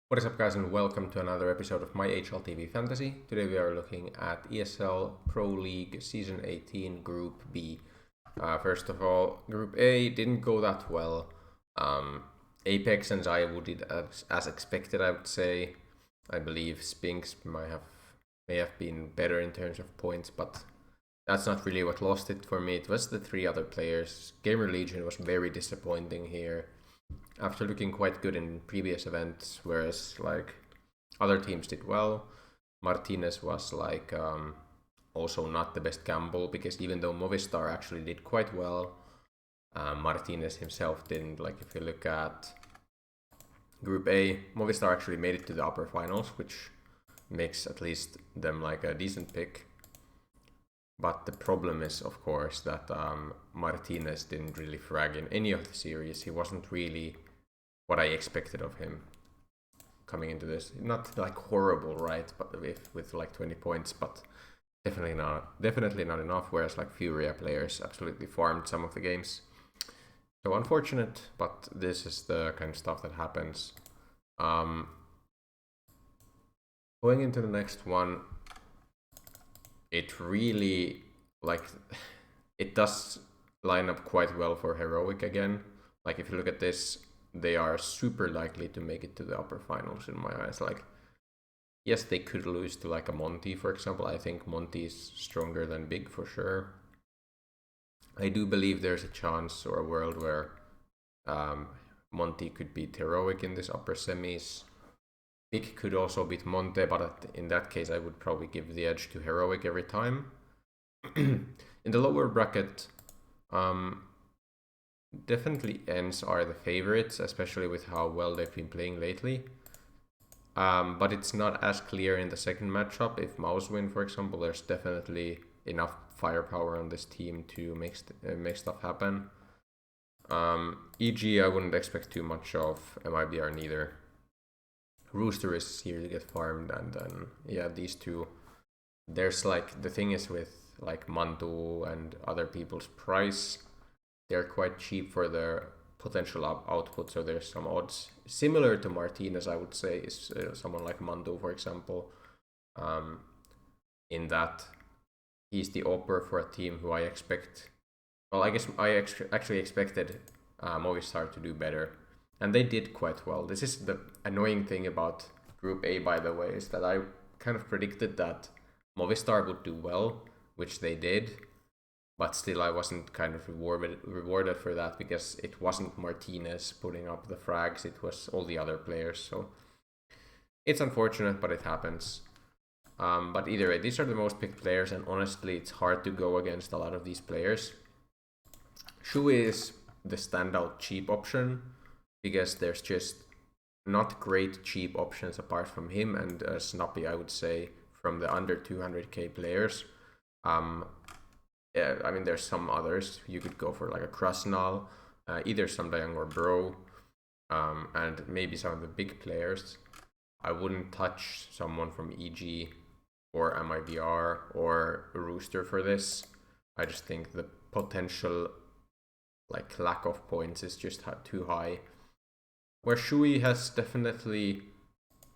What is up, guys, and welcome to another episode of my HLTV Fantasy. Today we are looking at ESL Pro League Season 18 Group B. First of all, Group A didn't go that well. Apex and Zaiwu did as expected, I would say. I believe Spinks may have been better in terms of points, but that's not really what lost it for me. It was the three other players. Gamer Legion was very disappointing here after looking quite good in previous events, whereas like other teams did well. Martinez was also not the best gamble, because even though Movistar actually did quite well, Martinez himself didn't. Like, if you look at Group A, Movistar actually made it to the upper finals, which makes at least them like a decent pick. But the problem is, of course, that Martinez didn't really frag in any of the series. He wasn't really what I expected of him coming into this. Not like horrible, right? But with like 20 points, but definitely not enough. Whereas like Furia players absolutely farmed some of the games. So unfortunate, but this is the kind of stuff that happens. Going into the next one, it really it does line up quite well for Heroic again. Like, if you look at this, they are super likely to make it to the upper finals in my eyes. Like, yes, they could lose to like a Monty, for example. I think Monty is stronger than Big for sure. I do believe there's a chance or a world where Monty could beat Heroic in this upper semis. Big could also beat Monte, but in that case, I would probably give the edge to Heroic every time. In the lower bracket, definitely ENCE are the favorites, especially with how well they've been playing lately. But it's not as clear in the second matchup. If Mouse win, for example, there's definitely enough firepower on this team to make stuff happen. EG, I wouldn't expect too much of. MIBR neither. Rooster is here to get farmed, and then yeah, these two. There's like, the thing is with like Mantu and other people's price, they're quite cheap for their potential output, so there's some odds. Similar to Martinez, I would say, is someone like Mantu, for example, in that he's the opera for a team who I expect. Well, I guess I actually expected Movistar to do better, and they did quite well. This is the annoying thing about Group A, by the way, is that I kind of predicted that Movistar would do well, which they did, but still I wasn't kind of rewarded for that, because it wasn't Martinez putting up the frags, it was all the other players. So it's unfortunate, but it happens. But either way, these are the most picked players, and honestly, it's hard to go against a lot of these players. Shui is the standout cheap option, because there's just not great cheap options apart from him and Snuppy, I would say, from the under 200k players. Yeah, I mean, there's some others. You could go for like a Krasnal, either Samdayang or Bro, and maybe some of the big players. I wouldn't touch someone from EG or MIBR or Rooster for this. I just think the potential like lack of points is just too high. Where Shui has definitely,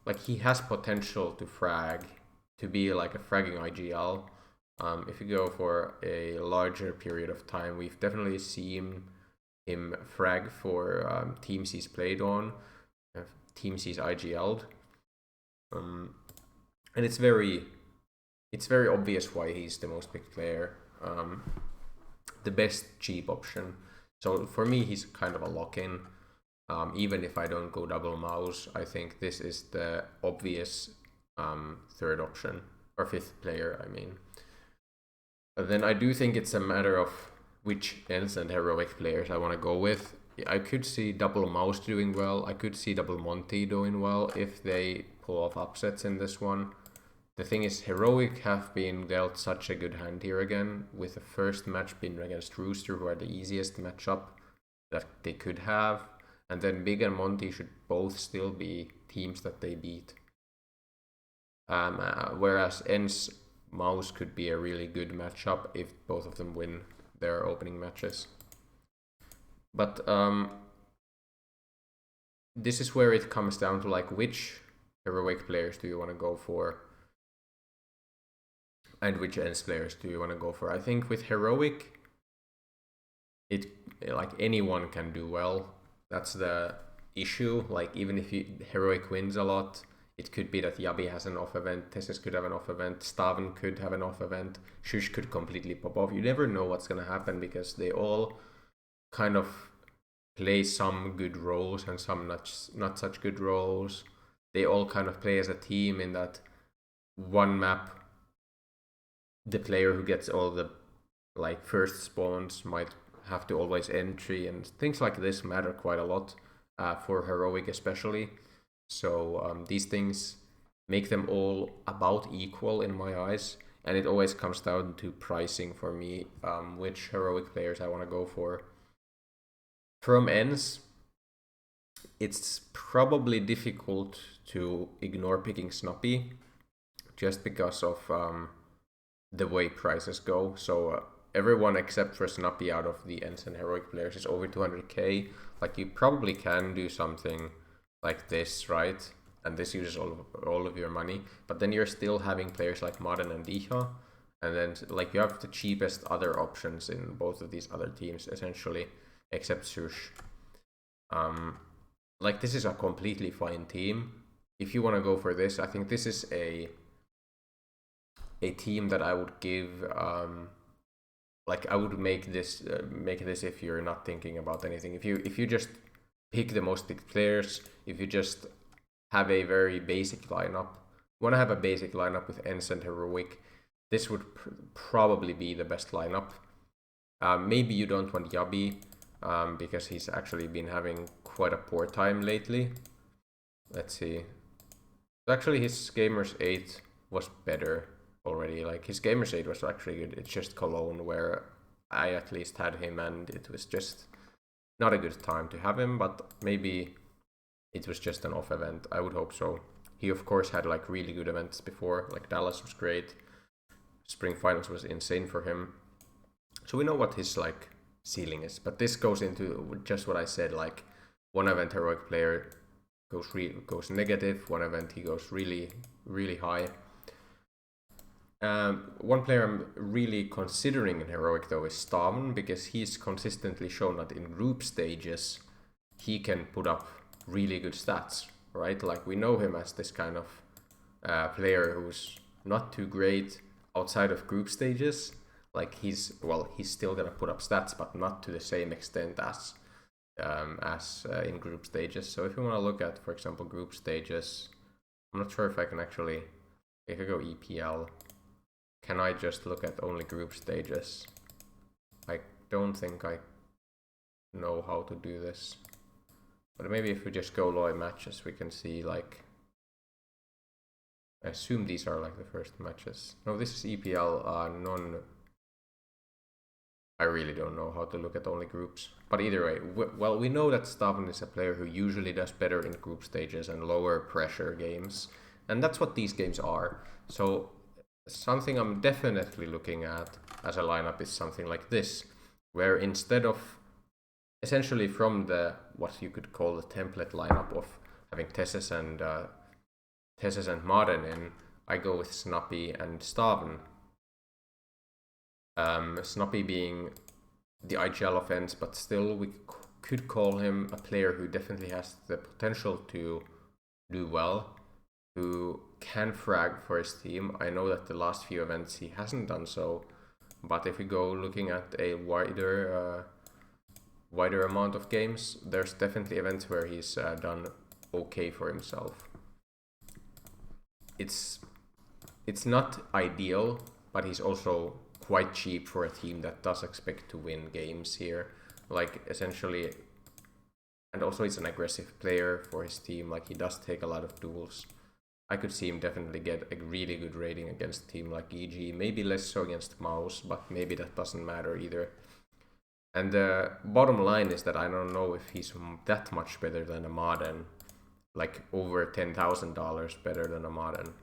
like, he has potential to frag, to be like a fragging IGL. If you go for a larger period of time, we've definitely seen him frag for teams he's played on, teams he's IGL'd, and it's very obvious why he's the most picked player, the best cheap option. So for me, he's kind of a lock-in. Even if I don't go double mouse, I think this is the obvious third option, or fifth player, I mean. But then I do think it's a matter of which ENCE and Heroic players I want to go with. I could see double mouse doing well. I could see double Monty doing well if they pull off upsets in this one. The thing is, Heroic have been dealt such a good hand here again, with the first match being against Rooster, who are the easiest matchup that they could have. And then Big and Monty should both still be teams that they beat. Whereas ENCE Mouse could be a really good matchup if both of them win their opening matches. But this is where it comes down to like which heroic players do you want to go for, and which ends players do you want to go for. I think with heroic, it like anyone can do well. That's the issue. Like even if heroic wins a lot, it could be that Yabi has an off event, Tessis could have an off event, Staven could have an off event, Shush could completely pop off. You never know what's gonna happen because they all kind of play some good roles and some not such good roles. They all kind of play as a team in that one map. The player who gets all the like first spawns might have to always entry, and things like this matter quite a lot for heroic especially. So these things make them all about equal in my eyes, and it always comes down to pricing for me, which heroic players I want to go for. From ends, it's probably difficult to ignore picking Snoppy just because of the way prices go. So everyone except for Snoppy out of the ends and heroic players is over 200k. Like you probably can do something like this, right? And this uses all of your money, but then you're still having players like Modern and Diha, and then like you have the cheapest other options in both of these other teams essentially, except Sush. Like this is a completely fine team. If you want to go for this, I think this is a team that I would give. Like I would make this if you're not thinking about anything. If you just pick the most picked players, if you just have a very basic lineup, want to have a basic lineup with Ents and Heroic, this would probably be the best lineup. Maybe you don't want Yabi, because he's actually been having quite a poor time lately. Let's see. Actually, his Gamers 8 was better already. Like his Gamers 8 was actually good. It's just Cologne where I at least had him, and it was just not a good time to have him, but maybe it was just an off event. I would hope so. He of course had like really good events before, like Dallas was great. Spring Finals was insane for him. So we know what his like ceiling is, but this goes into just what I said, like one event heroic player goes negative, one event he goes really high. One player I'm really considering in heroic though is Staven, because he's consistently shown that in group stages he can put up really good stats, right? Like we know him as this kind of player who's not too great outside of group stages. Like he's still gonna put up stats, but not to the same extent as in group stages. So if you want to look at, for example, group stages, I'm not sure if I can actually. If I go EPL, can I just look at only group stages? I don't think I know how to do this. But maybe if we just go live matches, we can see like. I assume these are like the first matches. No, this is EPL non. I really don't know how to look at only groups. But either way, well, we know that Staven is a player who usually does better in group stages and lower pressure games. And that's what these games are. So something I'm definitely looking at as a lineup is something like this, where instead of essentially from the what you could call the template lineup of having Tessis and Marden in, I go with Snoppy and Staven. Snoppy being the IGL offense, but still we could call him a player who definitely has the potential to do well, who can frag for his team. I know that the last few events he hasn't done so, but if we go looking at a wider amount of games, there's definitely events where he's done okay for himself. It's not ideal, but he's also quite cheap for a team that does expect to win games here. Like essentially, and also he's an aggressive player for his team. Like he does take a lot of duels. I could see him definitely get a really good rating against a team like EG. Maybe less so against Mouse, but maybe that doesn't matter either. And the bottom line is that I don't know if he's that much better than a Modern. Like over $10,000 better than a Modern.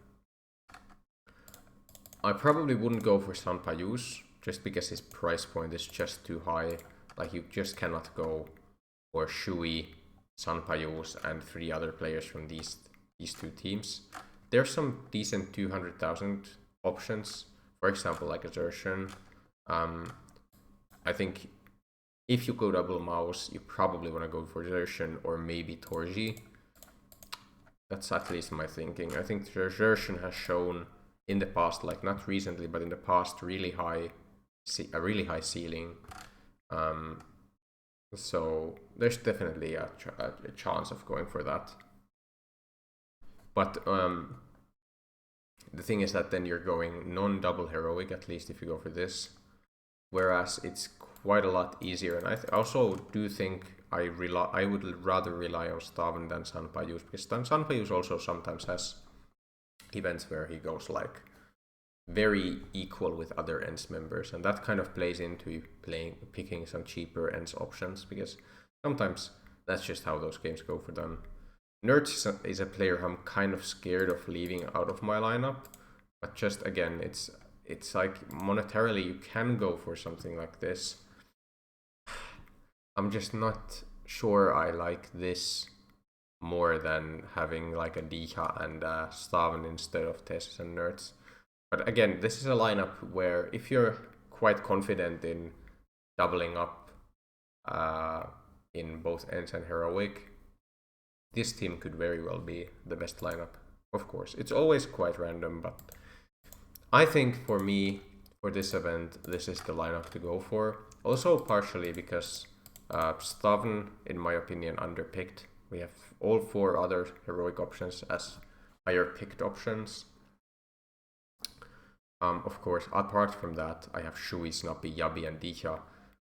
I probably wouldn't go for San Payus just because his price point is just too high. Like you just cannot go for Shui Sanpayus and 3 other players from these 2 teams. There's some decent 200,000 options. For example, like Assertion. I think if you go double mouse, you probably want to go for Assertion or maybe Torji. That's at least my thinking. I think Assertion has shown in the past, like not recently, but in the past, a really high ceiling. So there's definitely a chance of going for that. But the thing is that then you're going non-double heroic, at least if you go for this. Whereas it's quite a lot easier, and I also do think I would rather rely on Staven than Sanpayus, because Sanpayus also sometimes has events where he goes like very equal with other ENS members, and that kind of plays into picking some cheaper ENS options, because sometimes that's just how those games go for them. Nerds is a player I'm kind of scared of leaving out of my lineup, but just again, it's like monetarily you can go for something like this. I'm just not sure I like this more than having like a Diha and a Staven instead of Tessus and Nerds. But again, this is a lineup where if you're quite confident in doubling up in both ENS and Heroic, this team could very well be the best lineup. Of course, it's always quite random, but I think for me, for this event, this is the lineup to go for. Also partially because Staven, in my opinion, underpicked. We have all 4 other heroic options as higher picked options. Of course, apart from that, I have Shui, Snappy, Yabi, and Dicha,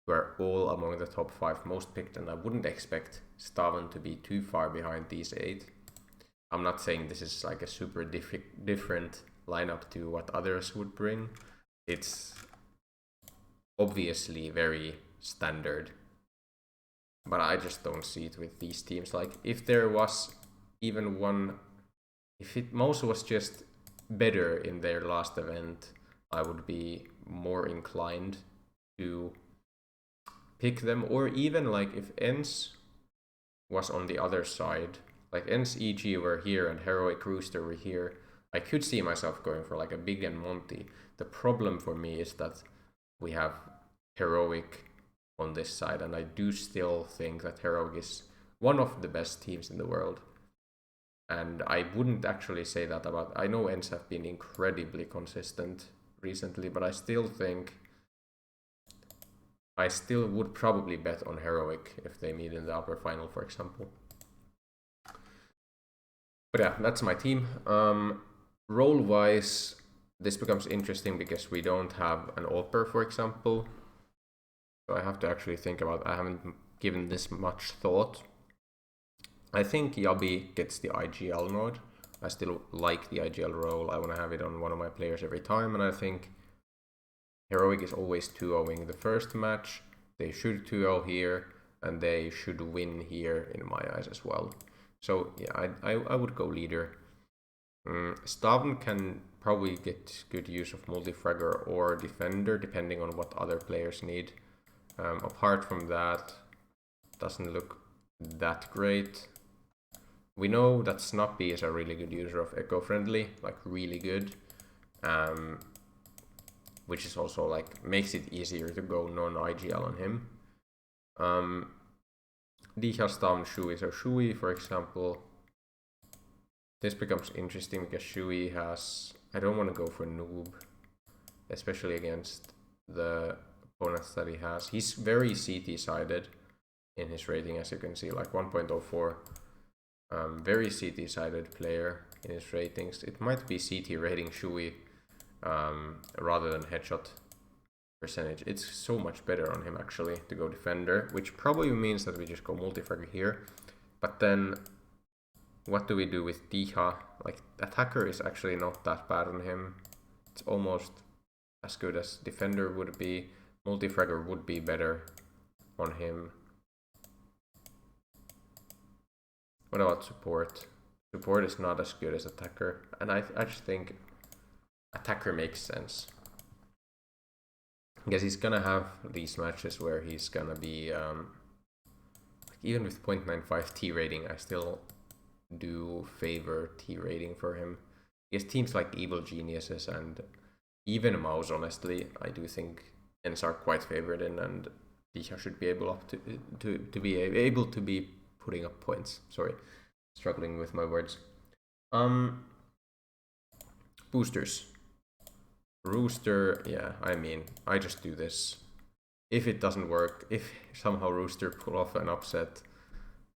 who are all among the top 5 most picked, and I wouldn't expect Staven to be too far behind these 8. I'm not saying this is like a super different lineup to what others would bring. It's obviously very standard, but I just don't see it with these teams. Like, if there was even one, if it most was just better in their last event, I would be more inclined to pick them. Or even like if ENS was on the other side, like ENS EG were here and Heroic Rooster were here, I could see myself going for like a Big and Monty. The problem for me is that we have Heroic on this side, and I do still think that Heroic is one of the best teams in the world. And I wouldn't actually say that about... I know ENS have been incredibly consistent recently, but I still think... I still would probably bet on Heroic if they meet in the upper final, for example. But yeah, that's my team. Role-wise, this becomes interesting because we don't have an Alper, for example. So I have to actually think about... I haven't given this much thought. I think Yabi gets the IGL node. I still like the IGL role. I want to have it on one of my players every time. And I think Heroic is always 2-0ing the first match. They should 2-0 here. And they should win here in my eyes as well. So yeah, I would go leader. Staven can probably get good use of multifragger or defender, depending on what other players need. Apart from that, doesn't look that great. We know that Snappy is a really good user of eco-friendly, like really good, which is also like makes it easier to go non-IGL on him. Dicha, Staven, Shui. So Shui, for example, this becomes interesting because Shui has... I don't want to go for noob, especially against the opponents that he has. He's very CT-sided in his rating, as you can see, like 1.04. Very CT-sided player in his ratings. It might be CT rating Shui rather than headshot percentage. It's so much better on him actually to go defender, which probably means that we just go multifragger here. But then what do we do with Diha? Like, attacker is actually not that bad on him. It's almost as good as defender would be. Multifragger would be better on him. What about support? Support is not as good as attacker, and I just think attacker makes sense. Because he's gonna have these matches where he's gonna be even with 0.95 T rating, I still do favor T rating for him. Because teams like Evil Geniuses and even Mouse, honestly, I do think Ens are quite favored in, and Disha should be able to be able to be putting up points. Sorry, struggling with my words. Boosters. Rooster, yeah, I mean, I just do this. If it doesn't work, if somehow Rooster pull off an upset,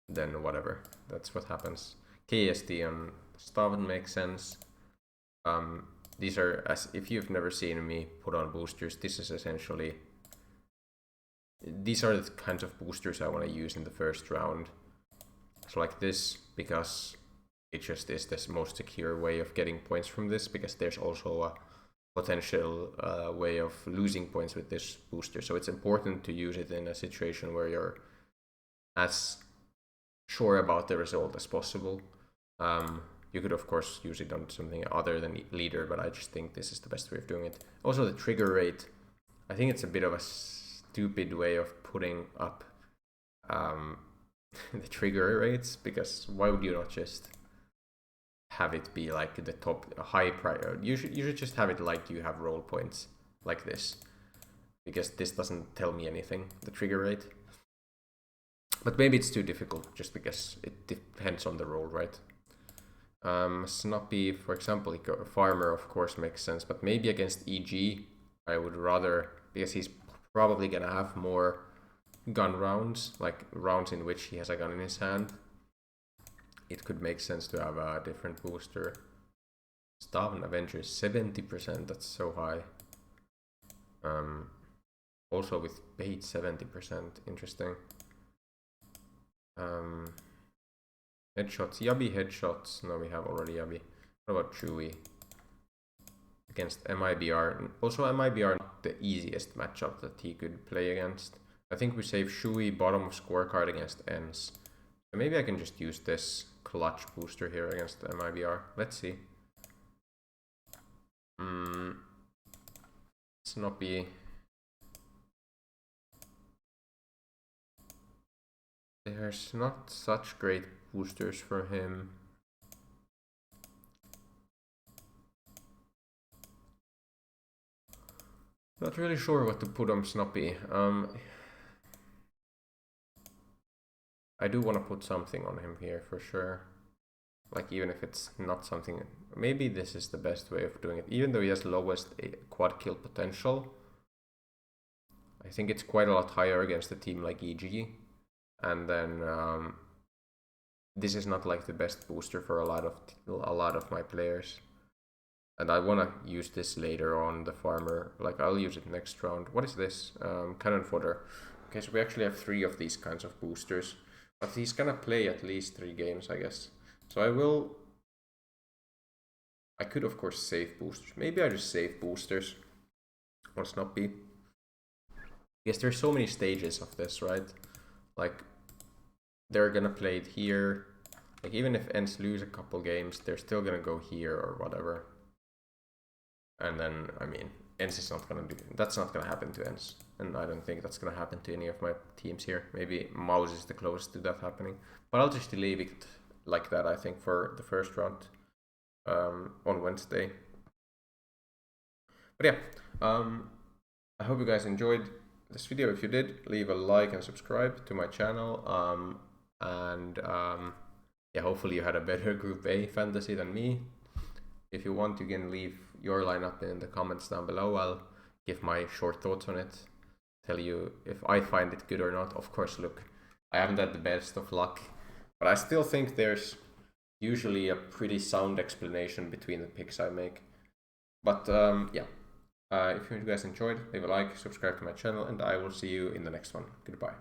then whatever. That's what happens. KSD on Staven makes sense. These are, as if you've never seen me put on boosters, this is essentially, these are the kinds of boosters I want to use in the first round. So like this, because it just is the most secure way of getting points from this, because there's also a potential way of losing points with this booster. So it's important to use it in a situation where you're as sure about the result as possible. You could of course use it on something other than leader, but I just think this is the best way of doing it. Also the trigger rate, I think it's a bit of a stupid way of putting up the trigger rates, because why would you not just have it be like the top high prior? You should just have it like you have roll points like this, because this doesn't tell me anything, the trigger rate. But maybe it's too difficult just because it depends on the roll, right? Snoppy, for example, Farmer of course makes sense, but maybe against EG I would rather, because he's probably gonna have more gun rounds, like rounds in which he has a gun in his hand. It could make sense to have a different booster. Staven Avengers 70%, that's so high. Also with bait 70%, interesting. Headshots, Yabi headshots. No, we have already Yabi. What about Chewy? Against MIBR. Also MIBR not the easiest matchup that he could play against. I think we save Chewy bottom of scorecard against Ens. So maybe I can just use this clutch booster here against MIBR. Let's see. Snoppy. There's not such great boosters for him. Not really sure what to put on Snoppy. I do want to put something on him here for sure. Like even if it's not something, maybe this is the best way of doing it. Even though he has lowest quad kill potential, I think it's quite a lot higher against a team like EG. And then this is not like the best booster for a lot of my players. And I want to use this later on the Farmer. Like I'll use it next round. What is this? Cannon fodder. Okay, so we actually have 3 of these kinds of boosters. But he's gonna play at least 3 games, I guess. So I could of course save boosters. Maybe I just save boosters. Must not be. Because there's so many stages of this, right? Like they're gonna play it here. Like even if Ens lose a couple games, they're still gonna go here or whatever. And then, I mean, Ens is not gonna do, that's not gonna happen to Ens. And I don't think that's gonna happen to any of my teams here. Maybe Mouse is the closest to that happening. But I'll just leave it like that, I think, for the first round on Wednesday. But yeah, I hope you guys enjoyed this video. If you did, leave a like and subscribe to my channel. Yeah, hopefully you had a better Group A fantasy than me. If you want, you can leave your lineup in the comments down below. I'll give my short thoughts on it, tell you if I find it good or not. Of course, look, I haven't had the best of luck, but I still think there's usually a pretty sound explanation between the picks I make. But yeah, if you guys enjoyed, leave a like, subscribe to my channel, and I will see you in the next one. Goodbye.